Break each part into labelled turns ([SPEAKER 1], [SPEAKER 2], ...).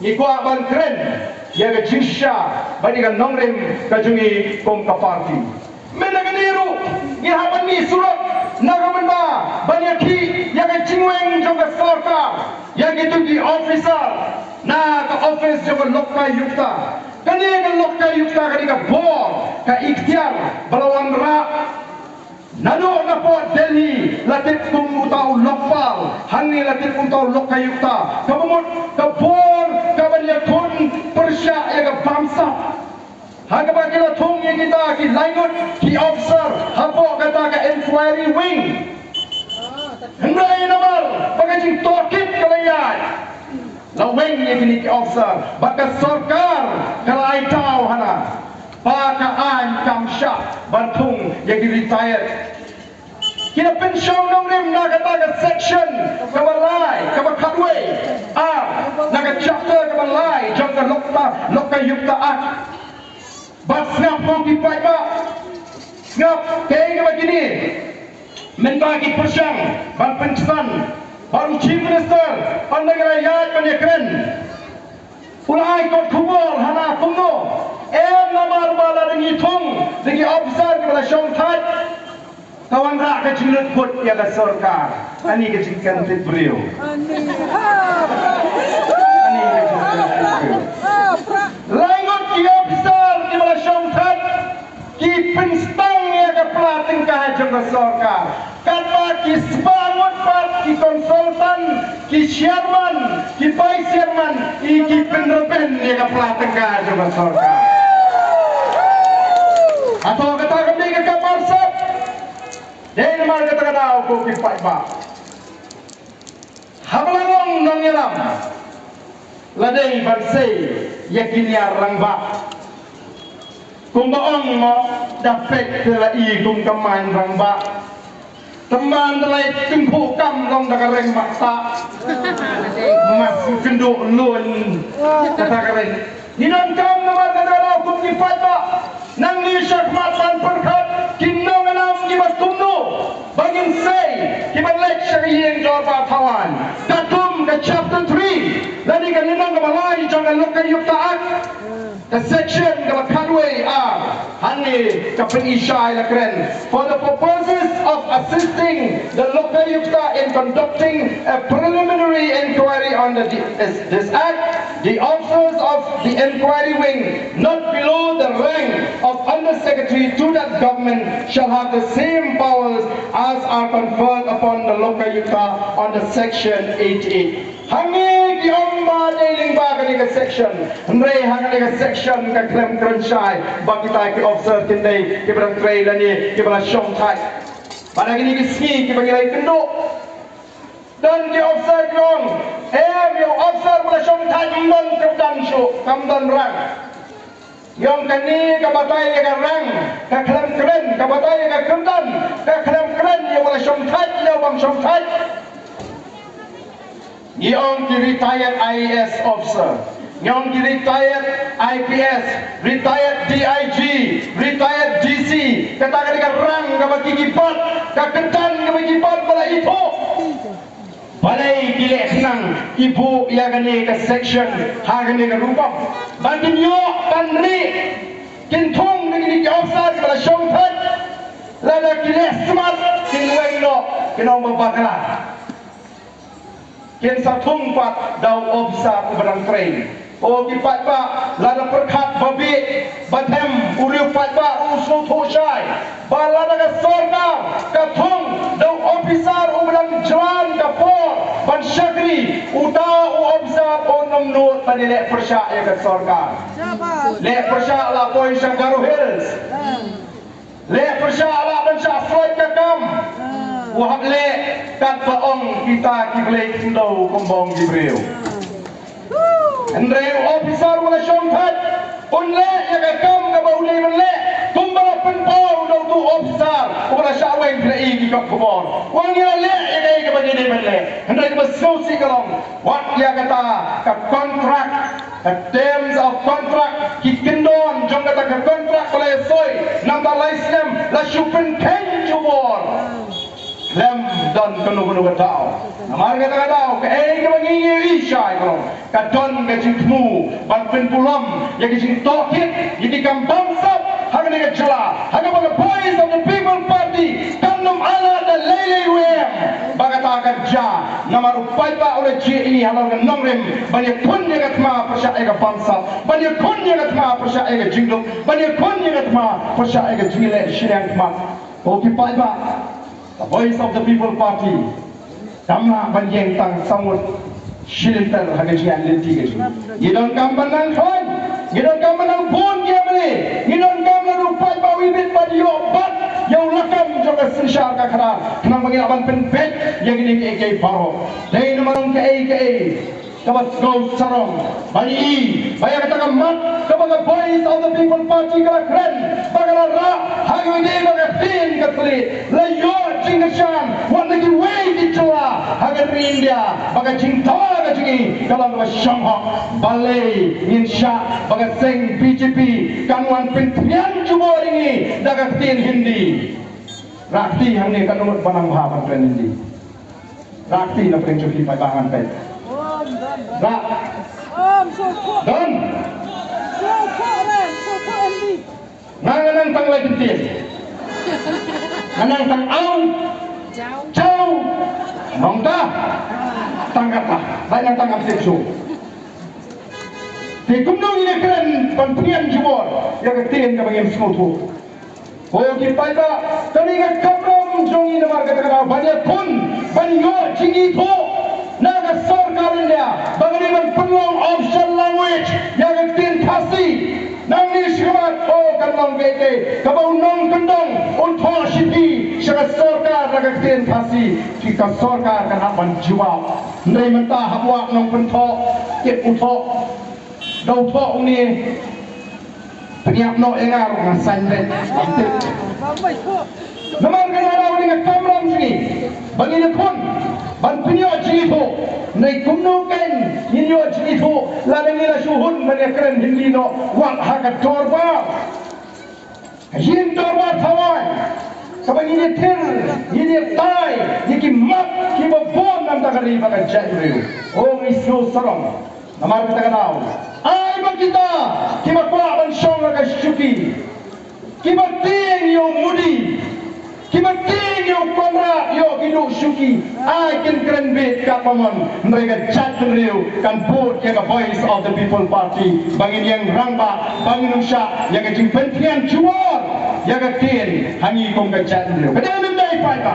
[SPEAKER 1] Ikwa ban keren ya ga jinsha bani ga nongrim ka jungi kong ka party menaganiru ya haban ni surat nagaman ba bani ki ya ga jingweng jong ka sarkar ya gitu di officer na ka office jong lokka yukta kani ga lokka yukta kani ka bor ka ikhtiar balawan ra Nano na po Delhi latit kung utaw lokpal hani latit kung utaw lokayukta kabumot kabor kabanyakon persya yaga bangsa hagaba kila thong yang kita ki langut ki officer hapo kata ka inquiry wing hendai namal bagajing tokit kalayan la wing yang ki officer baka sarkar kalai tau hana pakaan kamsya bantung yang di-retired kita pensiun nongrim naga section kabalai kabakadwe naga chapter kabalai jangka lokta yukta bat snap kongi paiba snap kaya begini menbagi persyang ban pencetan baru chief minister pandang rakyat penyekren ulai kot kubur hana kungo namar bala dengan hitung dengan officer kepada syongtat kawan rak ke cilut put ya ke sarkar ani ke cikan tit beliau langut ki officer kepada syongtat ki penstang ya ke pelating kahajam ke sarkar kata ki sebangun part ki konsultan ki chairman ki vice chairman ki penerben ya ke pelating kahajam ke sarkar atau kata kami ke kamar sab dari mana kata aku kipat ba hablangong nong yalam ladai bansai yakin ya rangba kumbaong mo dapat telai kum kaman rangba teman telai tumpu kam long dakareng makta masuk kenduk lun kata karen ninon kam nama kata aku kipat ba nang ni syakmatan perkat kinong enam kibat kumno bagin say kibat lecture yang jorba tawan tatum ke chapter 3 lani kaninang kabalai jangan lokal yuktaat the section kabakadwe hani kapin isyai lakren for the purposes of assisting the local yukta in conducting a preliminary inquiry on this act the officers of the inquiry wing not below the rank of Undersecretary to that government shall have the same powers as are conferred upon the local yukta under section 88. Hangi kiomba dealing baga ni section, nrei hangi ni section ka klem krenshai, bagi tay ki officer tindai ki berang trei lani ki berang shong tai. Pada gini kismi ki bagi lay kendo. Dan ki officer kiong, ki officer berang shong tai jumon kedan shu, kamdan rang. Yang kini kabatay ka rang, ka klem kren, kabatay ka kendan, ka klem kren yang berang shong tai, yang bang shong tai. Yang retired IAS officer, yang retired IPS, retired DIG, retired GC, katakan dengan rang kabagi kipat, kaketan kabagi kipat bala ibu. Balai gilek senang ibu yang kini ke section, hagani ke rupam. Bantin yo panri, kintung dengan officer bala syongtat, lada gilek semat, kinweng lo, kinong membakalah. Ken satung pat daw officer uberang train. O kipat ba lada perkat babi batem uriu pat ba usul thosai. Balada ka sarkar katung daw officer uberang jalan kapor ban syakri uta officer onong nur panile persya ya ka sarkar. Le persya la poin Sanggaru Hills. Le persya la ban sya Floyd Kakam. Wahab le kat paong kita kiblay kindaw kumbong gibreo. Andre officer wala syongkat unle yakakam na baulay manle kumbala penpaw daw tu officer wala syaweng krai kikap kubor. Wang ya le yakay kabagini manle. Andre kabasusi kalong wat yakata ka contract the terms of contract kikindon jong kata ka contract wala soy namba license la syupen kenjubor. Lem dan kanu-kanu katao. Amar kata-katao, kaya ka mangingi syai kalau kadon gajing temu ban penpulam yang gajing tohid yang dikam bangsa haga nega jela haga baga boys of the people party kanum ala da lele wem baga ta kerja nama rupai ba oleh ji ini halau dengan nongrem banyak pun yang atma persya ega bangsa banyak pun yang atma persya ega jinglung banyak pun yang atma persya ega jingle syirang mat oki pai ba the voice of the people party Damna banjeng tang samut shilter hagajian lenti gaji. Gidon kambanang thoi, gidon kambanang pun dia beli, gidon kambanang rupai bawi bit badi obat yang lakam juga sensyar kakara. Kenang bagi aban penpet yang ini ke baro. Dari namarong ke kabat gau sarong bali bayar kata mat kabaga boys of the people party kala keren bagala ra hayo ide baga tin katli layo cingashan wan lagi way ditwa haga India baga cinta ga jingi kalang ba shamha balai insya baga seng BJP kanwan pintian juboringi daga tin hindi rakti hangni kanumut banang bahaban tren hindi rakti na princuki pagangan pet Rak. Dan. Nanganang tang legentin. Nanang tang aung. Jauh. Nongta. Tanggaplah. Banyak tanggap seksu. Di kumnong ini keren pentingan jubor yang ketin kabangin semutu. Oh kita ita telinga kabram jong ini marga kata banyak pun banyak tinggi tu. Naga sarkar India bagaimana peluang option language yang ketin kasih nang ni syarat oh kalong bete kabau nong kendong untuk siti syarat sarkar naga ketin kasih jika sarkar kan akan jawab nai mentah hapwak nong pentok ket utok dau tok ni penyiap no engar ngasan bet namar kenara dengan kamram sini bagi pun ban pinyo jito nai kumno kan inyo jito ladang ila suhun maniakran hindi no wak hakat torba yin torba tawai kabang ini ter ini tai yiki mat ki babon nam takari baka jadriu oh isno sarong namar kita kenal ai makita ki makwa ban shong ka syuki ki bating yo mudi Kimating yung konra yo kinu syuki I can keren bit kapamon mereka chat riu kan board yang voice of the people party bangin yang rangba bangin sya yang jing pentingan juar yang tin hangi kong ka chat riu kadang nandai pai ba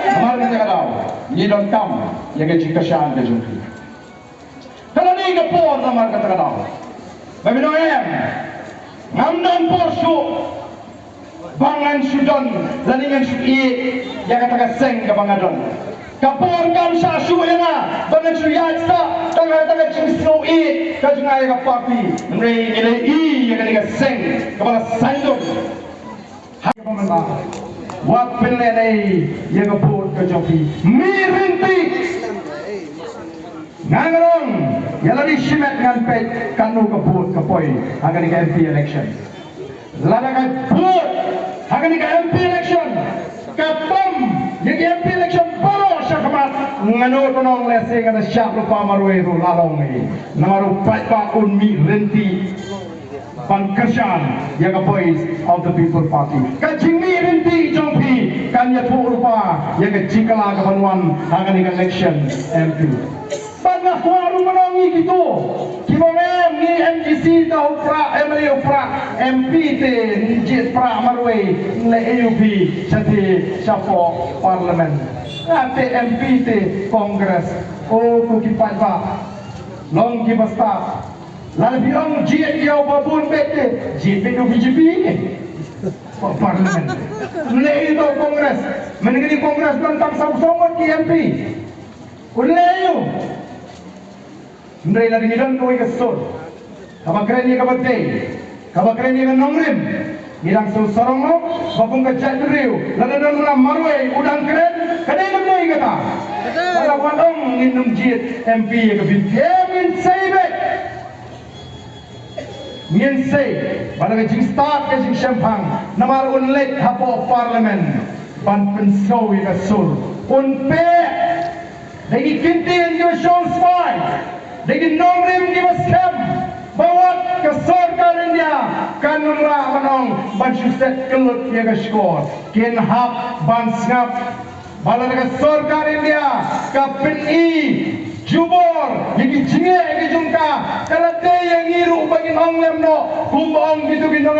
[SPEAKER 1] kemarin kita tahu ni don kam yang jing kasyan ka jungki kalau ni ka por namar kata tahu babinoyem ngamdan porsu bangan sudan laningan suki yang kata seng ke bangadon kapor kam sa suena bangan suyatsa tanga cingsno kajungai ka papi nrei nilai yang kata seng kepala sandon hai pemanda wat penlenai yang kapor ke jopi mirinti ngangrong yalani shimet ngan pet kanu kapor kapoi agar di MP election ladakan put akan di MP election kapam yang MP election baru syakamat nganu tonong lesing ada syak lupa marwe itu lalong ni namaru patpa unmi renti pangkasyan yang voice of the people party kajimi renti jongpi kan ya tu lupa yang kecikala kapanuan akan di election MP banyak warung menongi gitu kibongem ni MGC tau pra MLA pra MP te nijit pra marwe le AUP chati chapo parlimen ate MP te kongres oh kukipat ba long kibasta lalu bilang jit yau babun bete jit bedu BJP ni parlimen le itu kongres mengenai kongres tentang sausongot ki MP uleyo Ndai lagi nidang kau ikasur, kabak keren ni kabak day, kabak keren ni kan nongrim, nidang susarong lo, bapung kejat riu, lalu nang marway udang keren, kadai nam day kata, kalau wadong minum jit MP ke video min say pada kejing start kejing champagne, namar unlek hapo parlimen, ban pensau ikasur, unpe Lagi kintian kita Sean Spy. Lagi nomrim kita scam. Bawat ke sorkar India. Kanumlah manong bansuset kelut ya ke skor. Kin hap ban ngap. Balan ke sorkar India. Kapin i. Jubor, yang jinge, yang jungka, kalau dia yang ngiru bagi orang lemno, kumbang gitu gitu